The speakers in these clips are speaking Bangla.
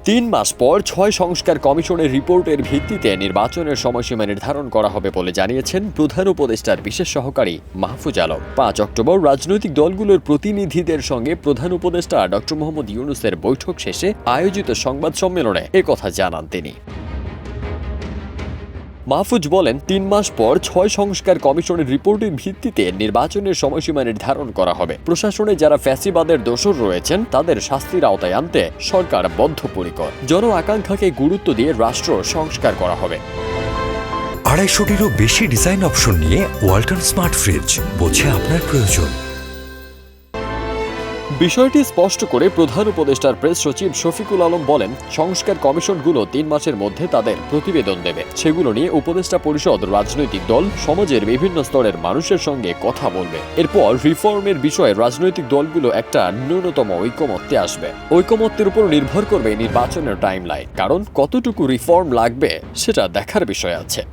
3 মাস পর 6 সংস্কার কমিশনের রিপোর্টের ভিত্তিতে নির্বাচনের সময়সীমা নির্ধারণ করা হবে বলে জানিয়েছেন প্রধান উপদেষ্টার বিশেষ সহকারী মাহফুজ আলম। 5 অক্টোবর রাজনৈতিক দলগুলোর প্রতিনিধিদের সঙ্গে প্রধান উপদেষ্টা ড. মোহাম্মদ ইউনূসের বৈঠক শেষে আয়োজিত সংবাদ সম্মেলনে একথা জানান তিনি। মাহফুজ বলেন, 3 মাস পর 6 সংস্কার কমিশনের রিপোর্টের ভিত্তিতে নির্বাচনের সময়সীমা নির্ধারণ করা হবে। প্রশাসনে যারা ফ্যাসিবাদের দোষর রয়েছেন তাদের শাস্তির আওতায় আনতে সরকার বদ্ধপরিকর। জন আকাঙ্ক্ষাকে গুরুত্ব দিয়ে রাষ্ট্র সংস্কার করা হবে। 250-টিরও বেশি ডিজাইন অপশন নিয়ে ওয়ালটন স্মার্ট ফ্রিজ, বোঝে আপনার প্রয়োজন। বিষয়টি স্পষ্ট করে প্রধান উপদেষ্টার প্রেস সচিব শফিকুল আলম বলেন, সংস্কার কমিশনগুলো 3 মাসের মধ্যে তাদের প্রতিবেদন দেবে। সেগুলো নিয়ে উপদেষ্টা পরিষদ, রাজনৈতিক দল, সমাজের বিভিন্ন স্তরের মানুষের সঙ্গে কথা বলবে। এরপর রিফর্মের বিষয়ে রাজনৈতিক দলগুলো একটা ন্যূনতম ঐকমত্যে আসবে। ঐকমত্যের উপর নির্ভর করবে নির্বাচনের টাইমলাইন, কারণ কতটুকু রিফর্ম লাগবে সেটা দেখার বিষয় আছে।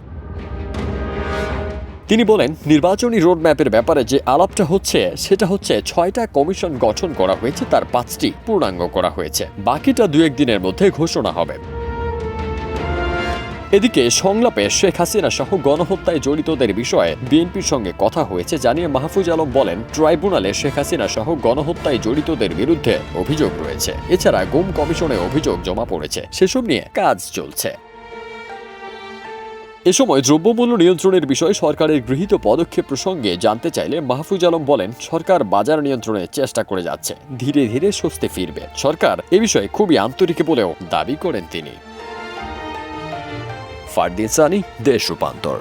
তিনি বলেন, নির্বাচনী রোডম্যাপের ব্যাপারে যে আলাপটা হচ্ছে সেটা হচ্ছে 6টা কমিশন গঠন করা হয়েছে, তার 5টি পূর্ণাঙ্গ করা হয়েছে, বাকিটা 2-1 দিনের মধ্যে ঘোষণা হবে। এদিকে সংলাপে শেখ হাসিনা সহ গণহত্যায় জড়িতদের বিষয়ে বিএনপির সঙ্গে কথা হয়েছে জানিয়ে মাহফুজ আলম বলেন, ট্রাইব্যুনালে শেখ হাসিনা সহ গণহত্যায় জড়িতদের বিরুদ্ধে অভিযোগ রয়েছে। এছাড়া গুম কমিশনে অভিযোগ জমা পড়েছে, সেসব নিয়ে কাজ চলছে। এ সময় দ্রব্যমূল্য নিয়ন্ত্রণের বিষয়ে সরকারের গৃহীত পদক্ষেপ প্রসঙ্গে জানতে চাইলে মাহফুজ আলম বলেন, সরকার বাজার নিয়ন্ত্রণের চেষ্টা করে যাচ্ছে, ধীরে ধীরে স্বস্তি ফিরবে। সরকার এ বিষয়ে খুবই আন্তরিক বলেও দাবি করেন তিনি। ফারদিন সানি, দেশ রূপান্তর।